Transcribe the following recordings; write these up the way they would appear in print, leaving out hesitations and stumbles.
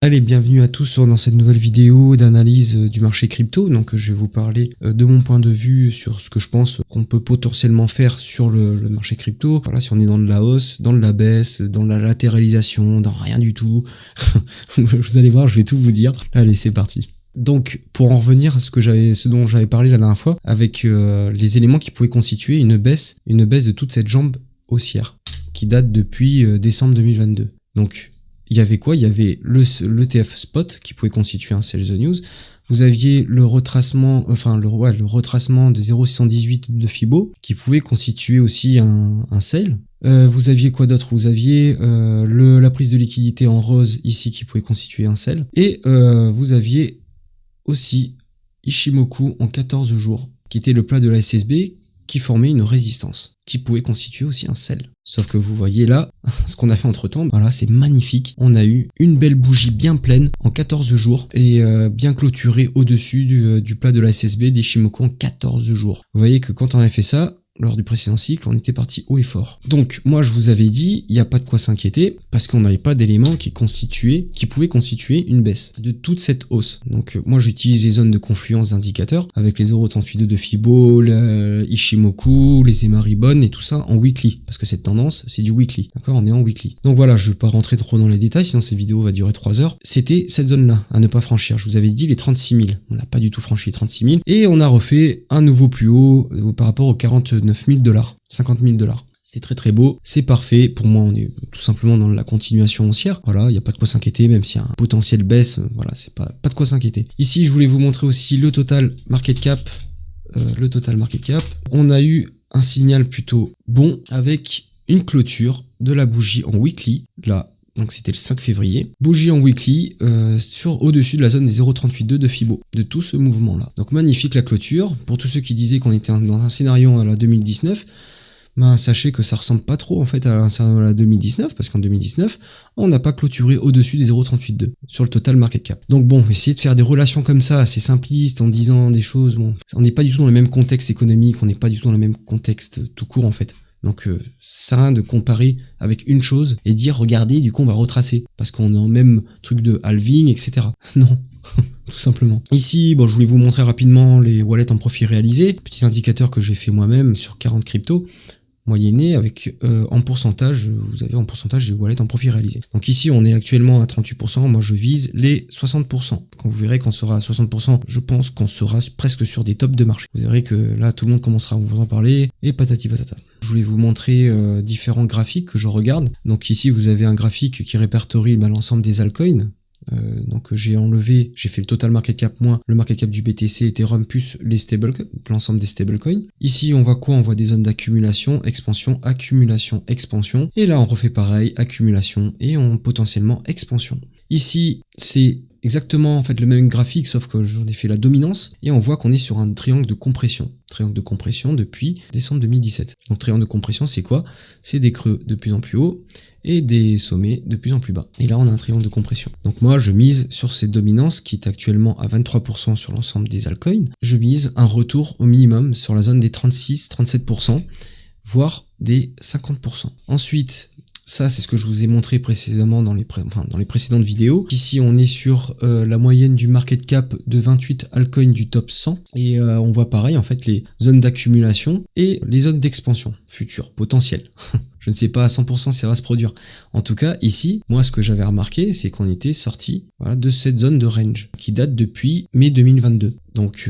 Allez, bienvenue à tous dans cette nouvelle vidéo d'analyse du marché crypto. Donc je vais vous parler de mon point de vue sur ce que je pense qu'on peut potentiellement faire sur le marché crypto. Voilà, si on est dans de la hausse, dans de la baisse, dans la latéralisation, dans rien du tout. Vous allez voir, je vais tout vous dire. Allez, c'est parti. Donc, pour en revenir à ce dont j'avais parlé la dernière fois, avec les éléments qui pouvaient constituer une baisse de toute cette jambe haussière, qui date depuis décembre 2022. Donc, il y avait quoi? Il y avait l'ETF spot qui pouvait constituer un sell the news. Vous aviez le retracement, le retracement de 0,618 de Fibo qui pouvait constituer aussi un sell. Vous aviez quoi d'autre? Vous aviez la prise de liquidité en rose ici qui pouvait constituer un sell. Et vous aviez aussi Ichimoku en 14 jours, qui était le plat de la SSB, qui formait une résistance, qui pouvait constituer aussi un sell. Sauf que vous voyez là, ce qu'on a fait entre temps, voilà, c'est magnifique. On a eu une belle bougie bien pleine en 14 jours et bien clôturée au-dessus du plat de la SSB d'Ichimoku en 14 jours. Vous voyez que quand on a fait ça, lors du précédent cycle, on était parti haut et fort. Donc, moi, je vous avais dit, il n'y a pas de quoi s'inquiéter, parce qu'on n'avait pas d'éléments qui pouvaient constituer une baisse de toute cette hausse. Donc, moi, j'utilise les zones de confluence d'indicateurs, avec les 0,38 de Fibo, Ichimoku, les EMA Ribbon et tout ça en weekly, parce que cette tendance, c'est du weekly. D'accord? On est en weekly. Donc voilà, je ne vais pas rentrer trop dans les détails, sinon cette vidéo va durer 3 heures. C'était cette zone-là, à ne pas franchir. Je vous avais dit les 36 000. On n'a pas du tout franchi les 36 000. Et on a refait un nouveau plus haut par rapport aux 49 000 $, 50 000 $. C'est très très beau, c'est parfait. Pour moi, on est tout simplement dans la continuation haussière. Voilà, il n'y a pas de quoi s'inquiéter, même s'il y a un potentiel baisse. Voilà, c'est pas de quoi s'inquiéter. Ici, je voulais vous montrer aussi le total market cap. On a eu un signal plutôt bon avec une clôture de la bougie en weekly. Là, donc c'était le 5 février. Bougie en weekly au-dessus de la zone des 0,382 de Fibo, de tout ce mouvement-là. Donc magnifique la clôture. Pour tous ceux qui disaient qu'on était dans un scénario à la 2019, ben sachez que ça ressemble pas trop en fait à un scénario à la 2019, parce qu'en 2019, on n'a pas clôturé au-dessus des 0,382 sur le total market cap. Donc bon, essayer de faire des relations comme ça, assez simplistes, en disant des choses, bon, on n'est pas du tout dans le même contexte économique, on n'est pas du tout dans le même contexte tout court en fait. Donc ça sert à rien de comparer avec une chose et dire regardez, du coup on va retracer parce qu'on est en même truc de halving, etc. Non, tout simplement. Ici, bon, je voulais vous montrer rapidement les wallets en profit réalisé, petit indicateur que j'ai fait moi-même sur 40 cryptos moyenné avec en pourcentage, vous avez en pourcentage des wallets en profit réalisé. Donc ici on est actuellement à 38%, moi je vise les 60%. Quand vous verrez qu'on sera à 60%, je pense qu'on sera presque sur des tops de marché. Vous verrez que là tout le monde commencera à vous en parler et patati patata. Je voulais vous montrer différents graphiques que je regarde. Donc ici vous avez un graphique qui répertorie l'ensemble des altcoins. Donc j'ai fait le total market cap moins le market cap du BTC, Ethereum plus l'ensemble des stablecoins. Ici on voit quoi? On voit des zones d'accumulation, expansion, accumulation, expansion. Et là on refait pareil, accumulation et potentiellement expansion. Ici c'est exactement en fait le même graphique, sauf que j'en ai fait la dominance et on voit qu'on est sur un triangle de compression. Triangle de compression depuis décembre 2017. Donc triangle de compression c'est quoi? C'est des creux de plus en plus haut et des sommets de plus en plus bas. Et là on a un triangle de compression. Donc moi je mise sur cette dominance qui est actuellement à 23% sur l'ensemble des altcoins. Je mise un retour au minimum sur la zone des 36-37%, voire des 50%. Ensuite, ça, c'est ce que je vous ai montré précédemment dans les précédentes vidéos. Ici, on est sur la moyenne du market cap de 28 altcoins du top 100. Et on voit pareil, en fait, les zones d'accumulation et les zones d'expansion futures, potentielles. Je ne sais pas à 100% si ça va se produire. En tout cas, ici, moi, ce que j'avais remarqué, c'est qu'on était sorti de cette zone de range qui date depuis mai 2022. Donc,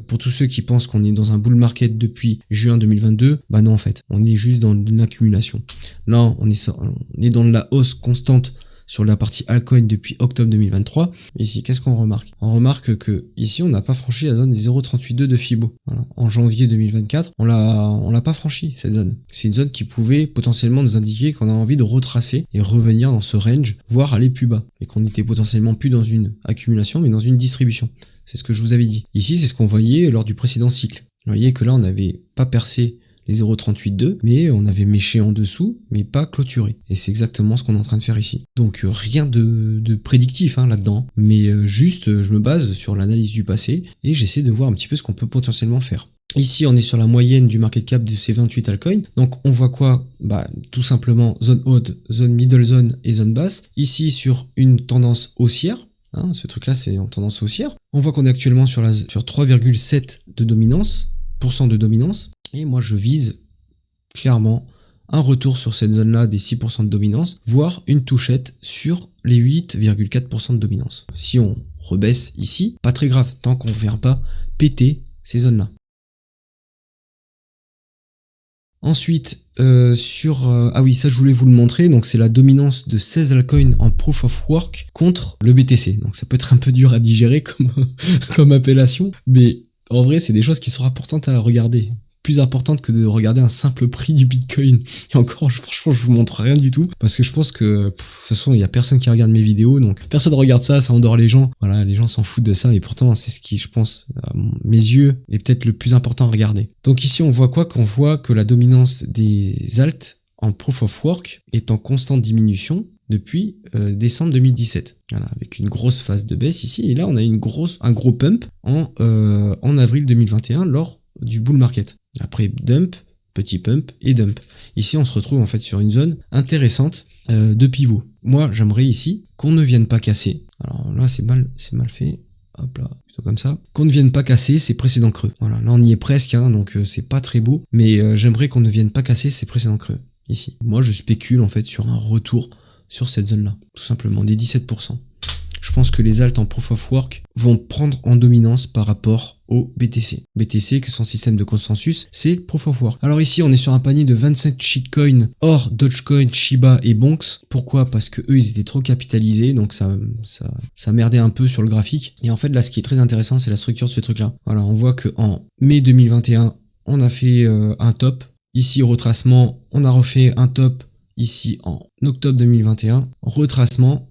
pour tous ceux qui pensent qu'on est dans un bull market depuis juin 2022, bah non, en fait, on est juste dans une accumulation. Là, on est dans de la hausse constante sur la partie altcoin depuis octobre 2023. Ici, qu'est-ce qu'on remarque? On remarque que ici, on n'a pas franchi la zone des 0,382 de Fibo. Voilà. En janvier 2024, on l'a pas franchi, cette zone. C'est une zone qui pouvait potentiellement nous indiquer qu'on a envie de retracer et revenir dans ce range, voire aller plus bas. Et qu'on était potentiellement plus dans une accumulation, mais dans une distribution. C'est ce que je vous avais dit. Ici, c'est ce qu'on voyait lors du précédent cycle. Vous voyez que là, on n'avait pas percé les 0,382, mais on avait méché en dessous, mais pas clôturé. Et c'est exactement ce qu'on est en train de faire ici. Donc rien de prédictif là-dedans, mais juste je me base sur l'analyse du passé et j'essaie de voir un petit peu ce qu'on peut potentiellement faire. Ici, on est sur la moyenne du market cap de ces 28 altcoins. Donc, on voit quoi? Bah, tout simplement zone haute, zone middle zone et zone basse. Ici, sur une tendance haussière. Hein, ce truc-là, c'est en tendance haussière. On voit qu'on est actuellement sur 3,7 de dominance, de dominance. Et moi, je vise clairement un retour sur cette zone-là des 6% de dominance, voire une touchette sur les 8,4% de dominance. Si on rebaisse ici, pas très grave, tant qu'on ne vient pas péter ces zones-là. Ensuite, ah oui, ça je voulais vous le montrer, donc c'est la dominance de 16 altcoins en Proof of Work contre le BTC. Donc ça peut être un peu dur à digérer comme appellation, mais en vrai c'est des choses qui sont importantes à regarder. Plus importante que de regarder un simple prix du Bitcoin. Et encore, franchement, je vous montre rien du tout, parce que je pense que, de toute façon, il y a personne qui regarde mes vidéos, donc personne regarde ça endort les gens. Voilà, les gens s'en foutent de ça, et pourtant, c'est ce qui, je pense, à mes yeux, est peut-être le plus important à regarder. Donc ici, on voit quoi? Qu'on voit que la dominance des alts en Proof of Work est en constante diminution depuis décembre 2017. Voilà, avec une grosse phase de baisse ici, et là, on a un gros pump en avril 2021 lors du bull market. Après dump, petit pump et dump. Ici, on se retrouve en fait sur une zone intéressante de pivot. Moi, j'aimerais ici qu'on ne vienne pas casser. Alors là, c'est mal fait. Hop là, plutôt comme ça. Qu'on ne vienne pas casser ces précédents creux. Voilà, là on y est presque, hein, donc c'est pas très beau. Mais j'aimerais qu'on ne vienne pas casser ces précédents creux. Ici. Moi, je spécule en fait sur un retour sur cette zone-là. Tout simplement, des 17%. Je pense que les alts en Proof of Work vont prendre en dominance par rapport au BTC. BTC, que son système de consensus, c'est Proof of Work. Alors ici, on est sur un panier de 27 shitcoins, or Dogecoin, Shiba et Bonks. Pourquoi? Parce que eux, ils étaient trop capitalisés, donc ça merdait un peu sur le graphique. Et en fait, là, ce qui est très intéressant, c'est la structure de ce truc-là. Voilà, on voit qu'en mai 2021, on a fait un top. Ici, retracement, on a refait un top. Ici, en octobre 2021, retracement.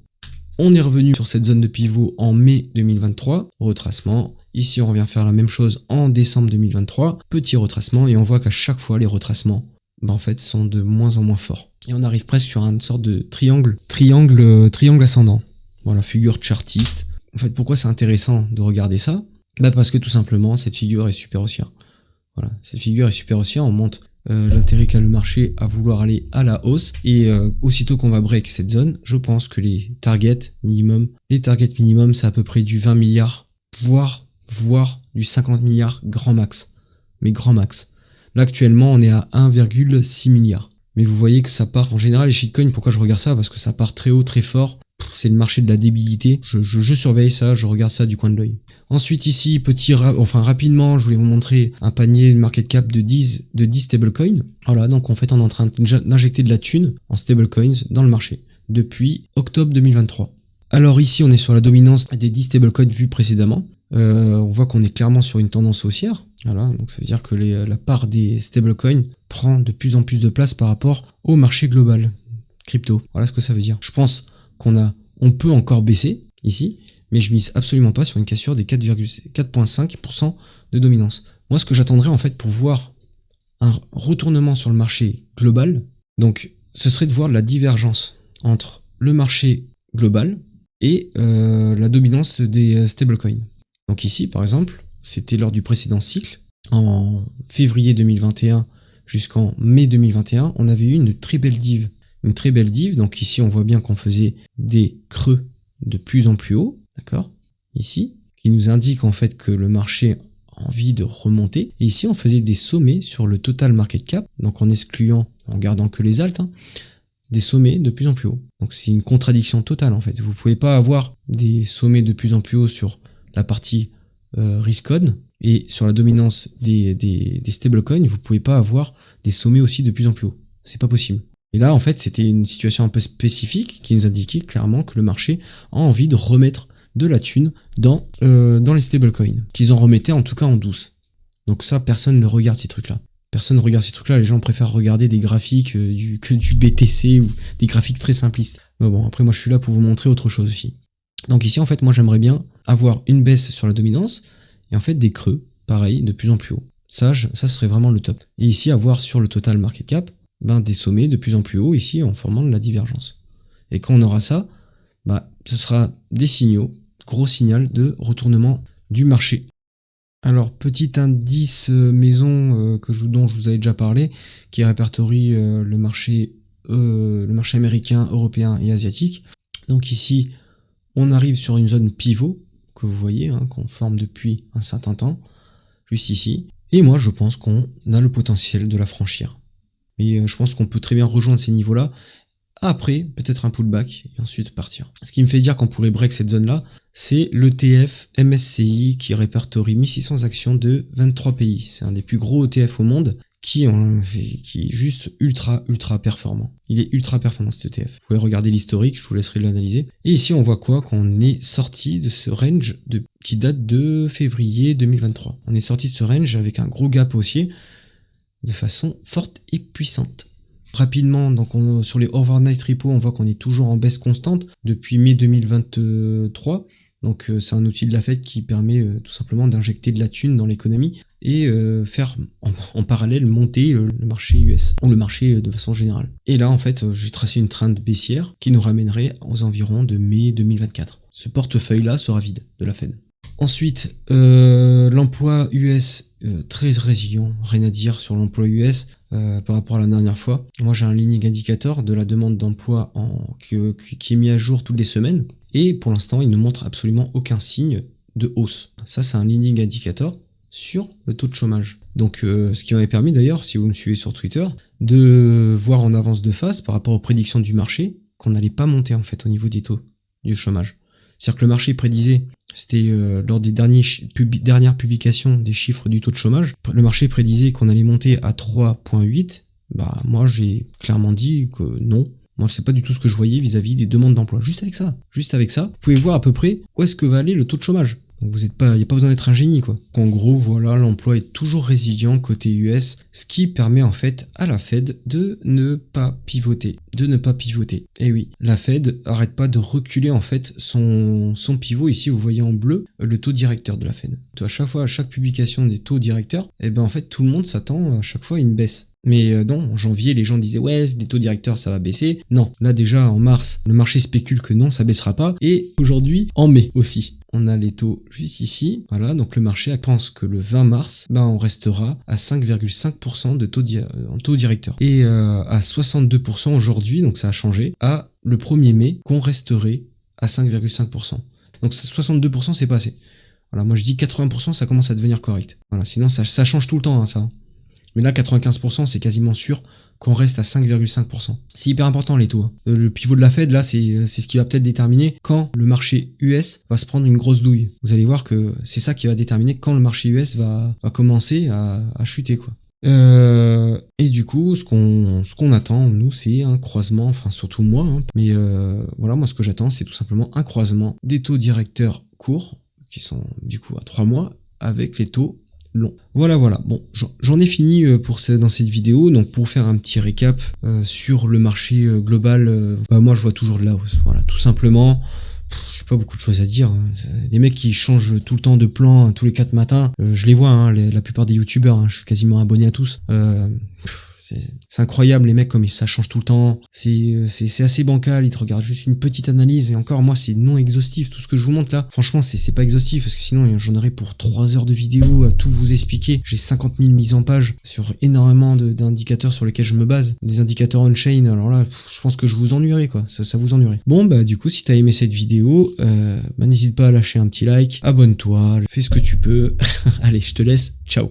On est revenu sur cette zone de pivot en mai 2023, retracement. Ici, on revient faire la même chose en décembre 2023, petit retracement, et on voit qu'à chaque fois, les retracements, en fait, sont de moins en moins forts. Et on arrive presque sur une sorte de triangle ascendant. Voilà, figure chartiste. En fait, pourquoi c'est intéressant de regarder ça? Parce que tout simplement, cette figure est super haussière. Voilà, cette figure est super haussière, on monte l'intérêt qu'a le marché à vouloir aller à la hausse, et aussitôt qu'on va break cette zone, je pense que les targets minimum, c'est à peu près du 20 milliards, voire du 50 milliards grand max. Mais grand max. Là actuellement on est à 1,6 milliard. Mais vous voyez que ça part, en général les shitcoins, pourquoi je regarde ça? Parce que ça part très haut, très fort. C'est le marché de la débilité. Je surveille ça, je regarde ça du coin de l'œil. Ensuite ici, rapidement, je voulais vous montrer un panier de market cap de 10 stablecoins. Voilà, donc en fait on est en train d'injecter de la thune en stablecoins dans le marché depuis octobre 2023. Alors ici on est sur la dominance des 10 stablecoins vus précédemment. On voit qu'on est clairement sur une tendance haussière. Voilà, donc ça veut dire que la part des stablecoins prend de plus en plus de place par rapport au marché global crypto. Voilà ce que ça veut dire. Je pense on peut encore baisser ici, mais je mise absolument pas sur une cassure des 4,5% de dominance. Moi, ce que j'attendrais en fait pour voir un retournement sur le marché global, donc ce serait de voir la divergence entre le marché global et la dominance des stablecoins. Donc ici, par exemple, c'était lors du précédent cycle, en février 2021 jusqu'en mai 2021, on avait eu une très belle div. Une très belle div, donc ici on voit bien qu'on faisait des creux de plus en plus haut, d'accord, ici, qui nous indique en fait que le marché a envie de remonter, et ici on faisait des sommets sur le total market cap, donc en gardant que les alts, des sommets de plus en plus haut. Donc c'est une contradiction totale en fait, vous pouvez pas avoir des sommets de plus en plus haut sur la partie risk-on, et sur la dominance des stablecoins, vous pouvez pas avoir des sommets aussi de plus en plus haut, c'est pas possible. Et là, en fait, c'était une situation un peu spécifique qui nous indiquait clairement que le marché a envie de remettre de la thune dans les stablecoins. Qu'ils en remettaient en tout cas en douce. Donc ça, personne ne regarde ces trucs-là. Personne ne regarde ces trucs-là. Les gens préfèrent regarder des graphiques que du BTC ou des graphiques très simplistes. Mais bon, après, moi, je suis là pour vous montrer autre chose aussi. Donc ici, en fait, moi, j'aimerais bien avoir une baisse sur la dominance et en fait des creux, pareil, de plus en plus haut. Ça serait vraiment le top. Et ici, avoir sur le total market cap, des sommets de plus en plus haut ici en formant de la divergence. Et quand on aura ça, ce sera des signaux, gros signal de retournement du marché. Alors, petit indice maison dont je vous avais déjà parlé, qui répertorie le marché américain, européen et asiatique. Donc ici, on arrive sur une zone pivot, que vous voyez, qu'on forme depuis un certain temps, juste ici. Et moi, je pense qu'on a le potentiel de la franchir. Et je pense qu'on peut très bien rejoindre ces niveaux-là. Après, peut-être un pullback, et ensuite partir. Ce qui me fait dire qu'on pourrait break cette zone-là, c'est l'ETF MSCI qui répertorie 1600 actions de 23 pays. C'est un des plus gros ETF au monde qui est juste ultra performant. Il est ultra performant cet ETF. Vous pouvez regarder l'historique, je vous laisserai l'analyser. Et ici, on voit quoi? Qu'on est sorti de ce range qui date de février 2023. On est sorti de ce range avec un gros gap haussier de façon forte et puissante. Rapidement, donc sur les overnight repo, on voit qu'on est toujours en baisse constante depuis mai 2023. Donc c'est un outil de la Fed qui permet tout simplement d'injecter de la thune dans l'économie et faire en parallèle monter le marché US, ou le marché de façon générale. Et là en fait j'ai tracé une trend baissière qui nous ramènerait aux environs de mai 2024. Ce portefeuille-là sera vide de la Fed. Ensuite, l'emploi US très résilient, rien à dire sur l'emploi US par rapport à la dernière fois. Moi j'ai un leading indicator de la demande d'emploi qui est mis à jour toutes les semaines et pour l'instant il ne montre absolument aucun signe de hausse. Ça c'est un leading indicator sur le taux de chômage. Donc ce qui m'avait permis d'ailleurs, si vous me suivez sur Twitter, de voir en avance de phase par rapport aux prédictions du marché qu'on n'allait pas monter en fait au niveau des taux du chômage. C'est-à-dire que le marché prédisait, c'était lors des dernières publications des chiffres du taux de chômage, le marché prédisait qu'on allait monter à 3,8. Bah moi j'ai clairement dit que non. Moi c'est pas du tout ce que je voyais vis-à-vis des demandes d'emploi. Juste avec ça, vous pouvez voir à peu près où est-ce que va aller le taux de chômage. Donc il n'y a pas besoin d'être un génie quoi. En gros voilà, l'emploi est toujours résilient côté US, ce qui permet en fait à la Fed de ne pas pivoter. Et oui, la Fed arrête pas de reculer en fait son pivot. Ici vous voyez en bleu le taux directeur de la Fed. À chaque fois, à chaque publication des taux directeurs, et ben en fait tout le monde s'attend à chaque fois à une baisse. Mais non, en janvier, les gens disaient ouais, les taux directeurs ça va baisser. Non, là déjà en mars, le marché spécule que non, ça baissera pas. Et aujourd'hui, en mai aussi, on a les taux juste ici. Voilà, donc le marché pense que le 20 mars, on restera à 5,5% de taux directeur. Et à 62% aujourd'hui, donc ça a changé, à le 1er mai, qu'on resterait à 5,5%. Donc 62% c'est pas assez. Voilà, moi je dis 80%, ça commence à devenir correct. Voilà, sinon ça change tout le temps, ça. Mais là, 95%, c'est quasiment sûr qu'on reste à 5,5%. C'est hyper important les taux. Le pivot de la Fed, là, c'est ce qui va peut-être déterminer quand le marché US va se prendre une grosse douille. Vous allez voir que c'est ça qui va déterminer quand le marché US va commencer à chuter, quoi. Et du coup, ce qu'on attend, nous, c'est un croisement, enfin surtout moi, mais voilà, moi ce que j'attends, c'est tout simplement un croisement des taux directeurs courts, qui sont du coup à 3 mois, avec les taux long. Voilà. Bon, j'en ai fini dans cette vidéo. Donc pour faire un petit récap sur le marché global, moi je vois toujours de la hausse. Voilà, tout simplement. J'ai pas beaucoup de choses à dire. Les mecs qui changent tout le temps de plan tous les 4 matins, je les vois. La plupart des youtubeurs, je suis quasiment abonné à tous. C'est incroyable les mecs comme ça change tout le temps, c'est assez bancal, ils te regardent juste une petite analyse et encore moi c'est non exhaustif, tout ce que je vous montre là, franchement c'est pas exhaustif parce que sinon j'en aurais pour 3 heures de vidéo à tout vous expliquer. J'ai 50 000 mises en page sur énormément d'indicateurs sur lesquels je me base, des indicateurs on-chain, alors là je pense que je vous ennuierai quoi, ça vous ennuierait. Bon du coup si t'as aimé cette vidéo, n'hésite pas à lâcher un petit like, abonne-toi, fais ce que tu peux, allez je te laisse, ciao.